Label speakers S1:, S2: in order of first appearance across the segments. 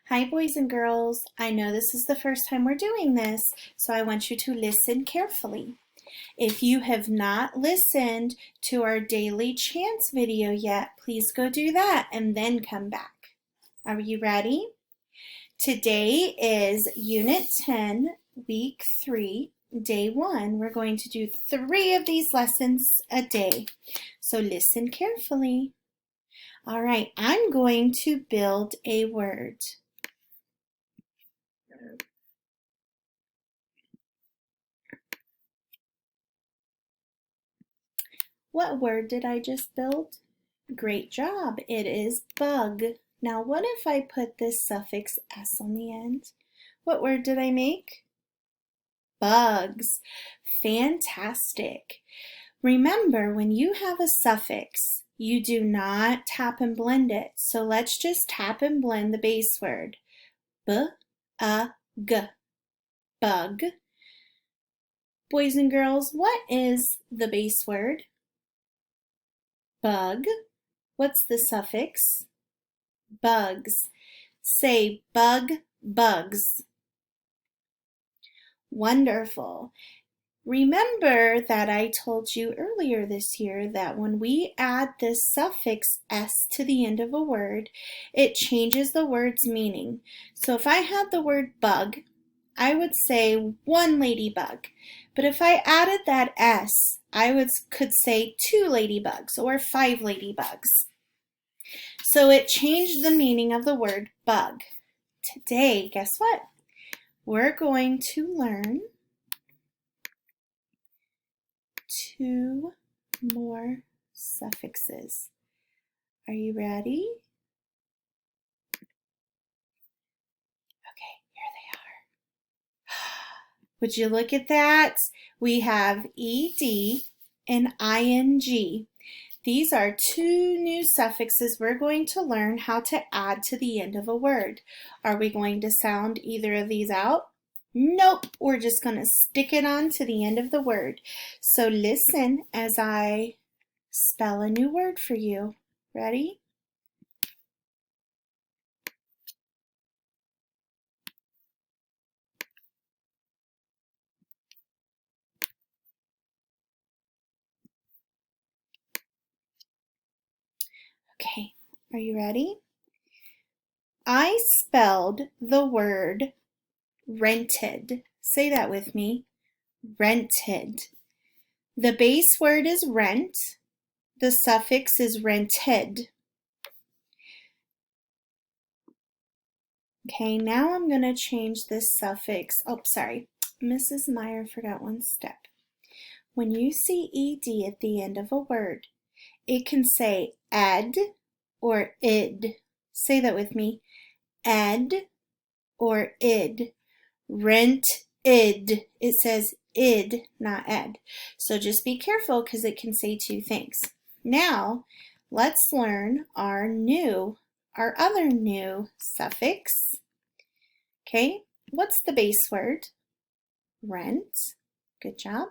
S1: Hi, boys and girls. I know this is the first time we're doing this, so I want you to listen carefully. If you have not listened to our daily chants video yet, please go do that and then come back. Are you ready? Today is Unit 10, Week 3, Day 1. We're going to do 3 of these lessons a day, so listen carefully. All right, I'm going to build a word. What word did I just build? Great job. It is bug. Now what if I put this suffix s on the end? What word did I make? Bugs. Fantastic. Remember, when you have a suffix, you do not tap and blend it. So let's just tap and blend the base word. B-a-g. Bug. Boys and girls, what is the base word? Bug. What's the suffix? Bugs. Say bug, bugs. Wonderful. Remember that I told you earlier this year that when we add this suffix s to the end of a word, it changes the word's meaning. So if I had the word bug, I would say one ladybug. But if I added that s, I could say 2 ladybugs or 5 ladybugs. So it changed the meaning of the word bug. Today, guess what? We're going to learn 2 more suffixes. Are you ready? Okay, here they are. Would you look at that? We have ed and ing. These are 2 new suffixes we're going to learn how to add to the end of a word. Are we going to sound either of these out? Nope, we're just going to stick it on to the end of the word. So listen as I spell a new word for you. Ready? Okay, are you ready? I spelled the word rented. Say that with me. Rented. The base word is rent. The suffix is rented. Okay, now I'm going to change this suffix. Oh, sorry. Mrs. Meyer forgot one step. When you see ed at the end of a word, it can say ed or id. Say that with me. Ed or id. Rent id. It says id, not ed. So just be careful because it can say 2 things. Now, let's learn our other new suffix. Okay, what's the base word? Rent. Good job.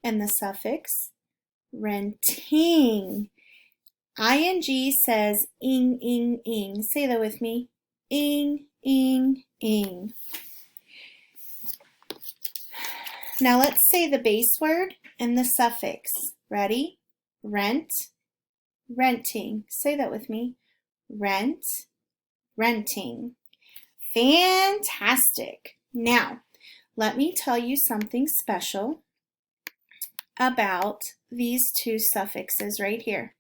S1: And the suffix? Renting. ing says ing, ing, ing. Say that with me. Ing, ing, ing. Now let's say the base word and the suffix. Ready? Rent, renting. Say that with me. Rent, renting. Fantastic. Now, let me tell you something special about these 2 suffixes right here.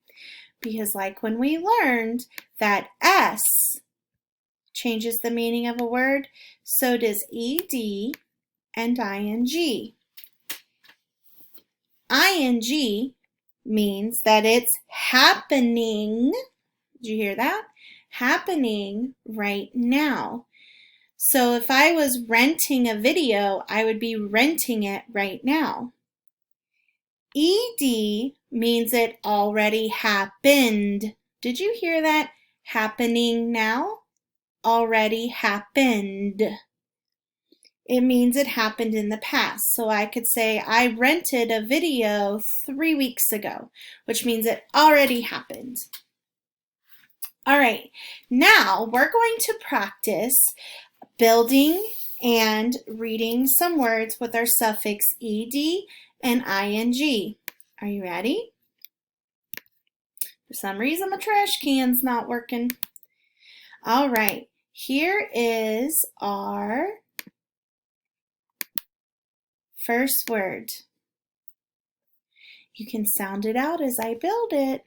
S1: Because like when we learned that s changes the meaning of a word, so does ed and ing. ing means that it's happening. Did you hear that? Happening right now. So if I was renting a video, I would be renting it right now. ed means it already happened. Did you hear that? Happening now? Already happened. It means it happened in the past. So I could say, I rented a video 3 weeks ago, which means it already happened. All right, now we're going to practice building and reading some words with our suffix ed and ing. Are you ready? For some reason, my trash can's not working. All right, here is our first word. You can sound it out as I build it.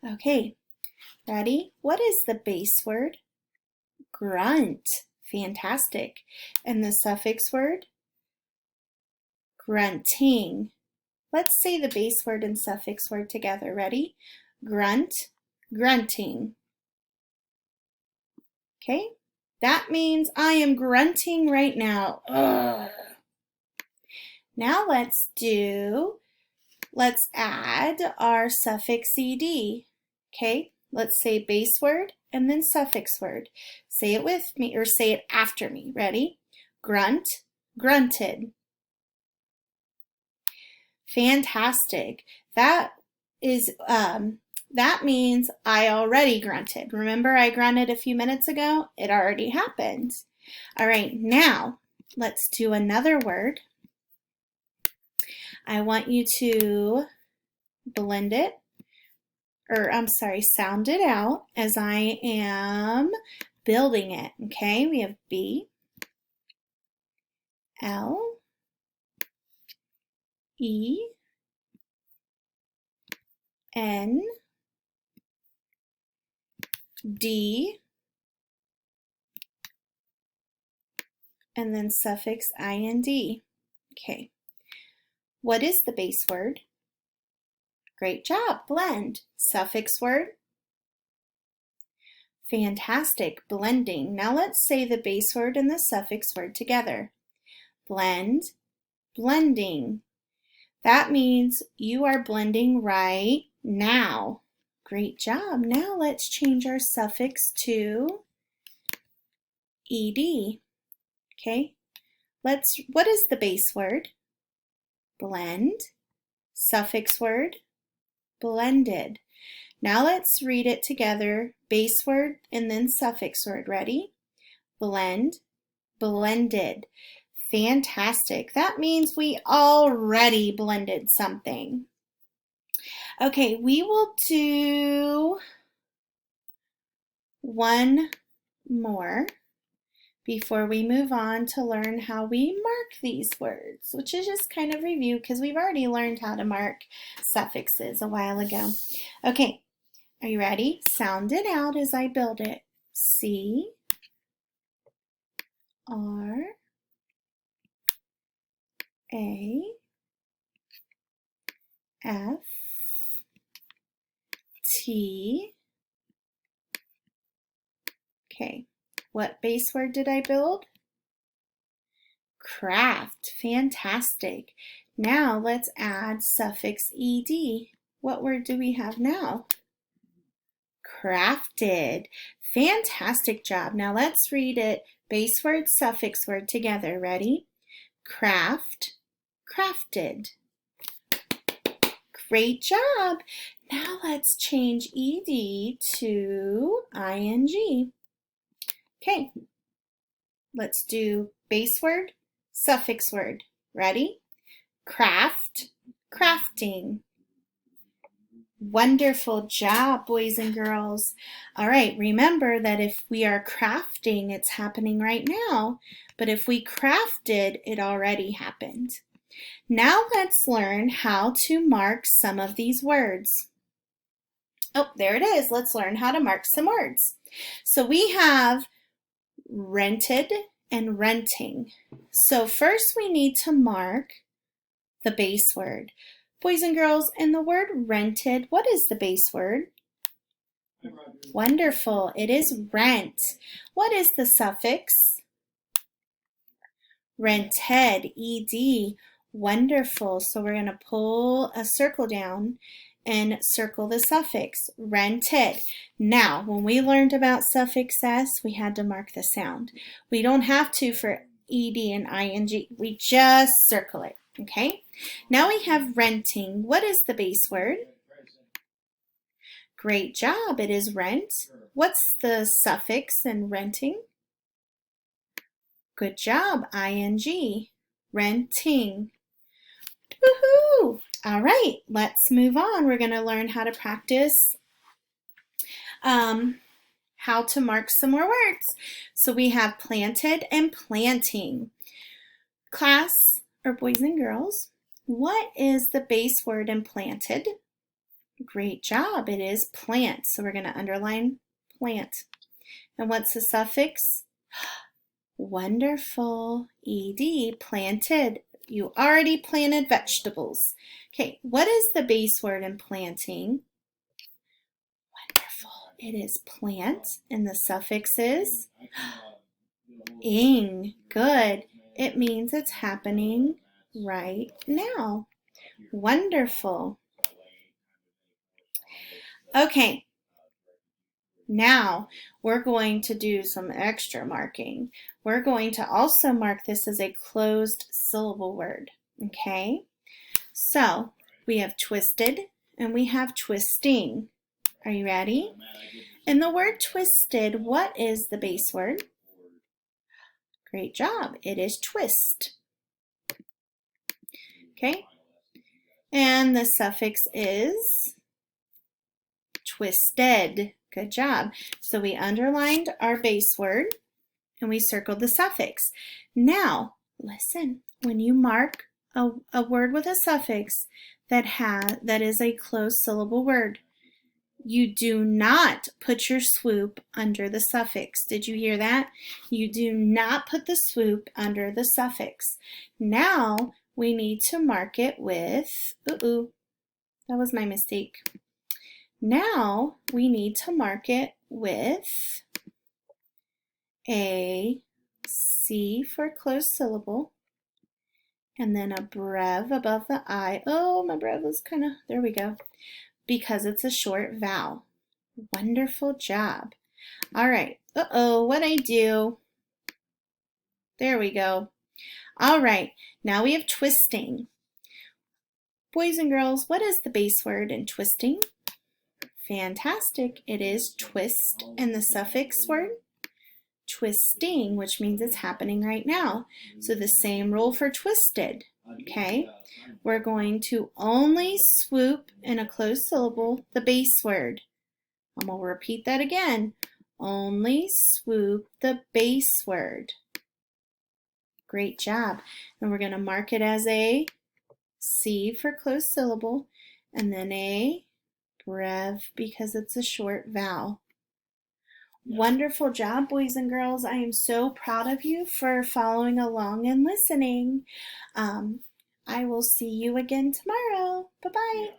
S1: Okay, ready? What is the base word? Grunt. Fantastic. And the suffix word? Grunting. Let's say the base word and suffix word together. Ready? Grunt, grunting. Okay? That means I am grunting right now. Ugh. Now let's add our suffix ed. Okay? Let's say base word and then suffix word. Say it with me or say it after me. Ready? Grunt, grunted. Fantastic. That means I already grunted. Remember I grunted a few minutes ago? It already happened. All right, now let's do another word. I want you to blend it, or I'm sorry, sound it out as I am building it. Okay, we have B, L, E, N, D, and then suffix IND. Okay. What is the base word? Great job, blend. Suffix word? Fantastic, blending. Now let's say the base word and the suffix word together. Blend, blending. That means you are blending right now. Great job. Now let's change our suffix to ed. Okay, what is the base word? Blend. Suffix word? Blended. Now let's read it together. Base word and then suffix word. Ready? Blend, blended. Fantastic. That means we already blended something. Okay, we will do one more before we move on to learn how we mark these words, which is just kind of review because we've already learned how to mark suffixes a while ago. Okay, are you ready? Sound it out as I build it. C, R, A, F, T. Okay, what base word did I build? Craft. Fantastic. Now let's add suffix ed. What word do we have now? Crafted. Fantastic job. Now let's read it base word, suffix word together. Ready? Craft, crafted. Great job. Now let's change ed to ing. Okay, let's do base word, suffix word. Ready? Craft, crafting. Wonderful job, boys and girls. All right, remember that if we are crafting, it's happening right now. But if we crafted, it already happened. Now let's learn how to mark some of these words. Oh, there it is. Let's learn how to mark some words. So we have rented and renting. So first we need to mark the base word. Boys and girls, in the word rented, what is the base word? Wonderful. It is rent. What is the suffix? Rented, ed. Wonderful. So we're going to pull a circle down and circle the suffix, rented. Now, when we learned about suffix s, we had to mark the sound. We don't have to for ed and ing. We just circle it, okay? Now we have renting. What is the base word? Great job. It is rent. What's the suffix in renting? Good job. ing. Renting. Woohoo! All right, let's move on. We're going to learn how to practice how to mark some more words. So we have planted and planting. Class, or boys and girls, what is the base word in planted? Great job. It is plant. So we're going to underline plant. And what's the suffix? Wonderful. Ed, planted. You already planted vegetables. Okay, what is the base word in planting? Wonderful. It is plant, and the suffix is ing. Good. It means it's happening right now. Wonderful. Okay, now we're going to do some extra marking. We're going to also mark this as a closed syllable word, okay? So we have twisted and we have twisting. Are you ready? In the word twisted, what is the base word? Great job. It is twist. Okay? And the suffix is twisted. Good job. So we underlined our base word and we circled the suffix. Now, listen, when you mark a word with a suffix that is a closed syllable word, you do not put your swoop under the suffix. Did you hear that? You do not put the swoop under the suffix. Now we need to mark it with, that was my mistake. Now we need to mark it with a C for closed syllable and then a brev above the I. Oh, my brev was there we go. Because it's a short vowel. Wonderful job. All right. What'd I do? There we go. All right. Now we have twisting. Boys and girls, what is the base word in twisting? Fantastic. It is twist and the suffix word twisting, which means it's happening right now. So the same rule for twisted. Okay, we're going to only swoop in a closed syllable the base word. I'm going to repeat that again. Only swoop the base word. Great job. And we're going to mark it as a C for closed syllable and then a brev because it's a short vowel. Wonderful job, boys and girls. I am so proud of you for following along and listening. I will see you again tomorrow. Bye-bye.